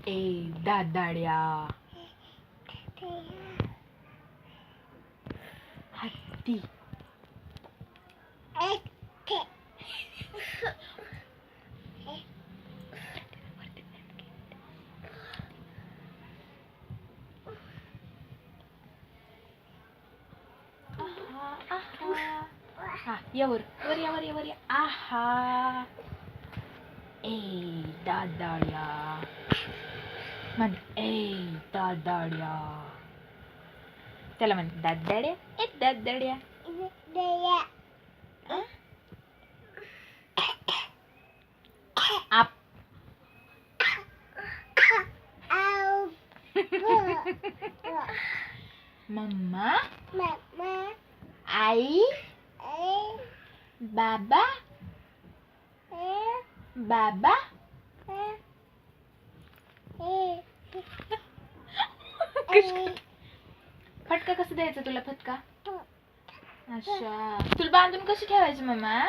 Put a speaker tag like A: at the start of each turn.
A: ए दादाड्या. हत्ती. हा यावर वर या वर या वर या. आहा. ए दादाड्या. म्हण ए दादाड्या. त्याला म्हण दादाड्या. ए दादाड्या. आप. मम्मा. आई. बाबा. बाबा. फटका कसं द्यायचा तुला? फटका अच्छा. तुला बांधून कशी ठेवायची मम्मा?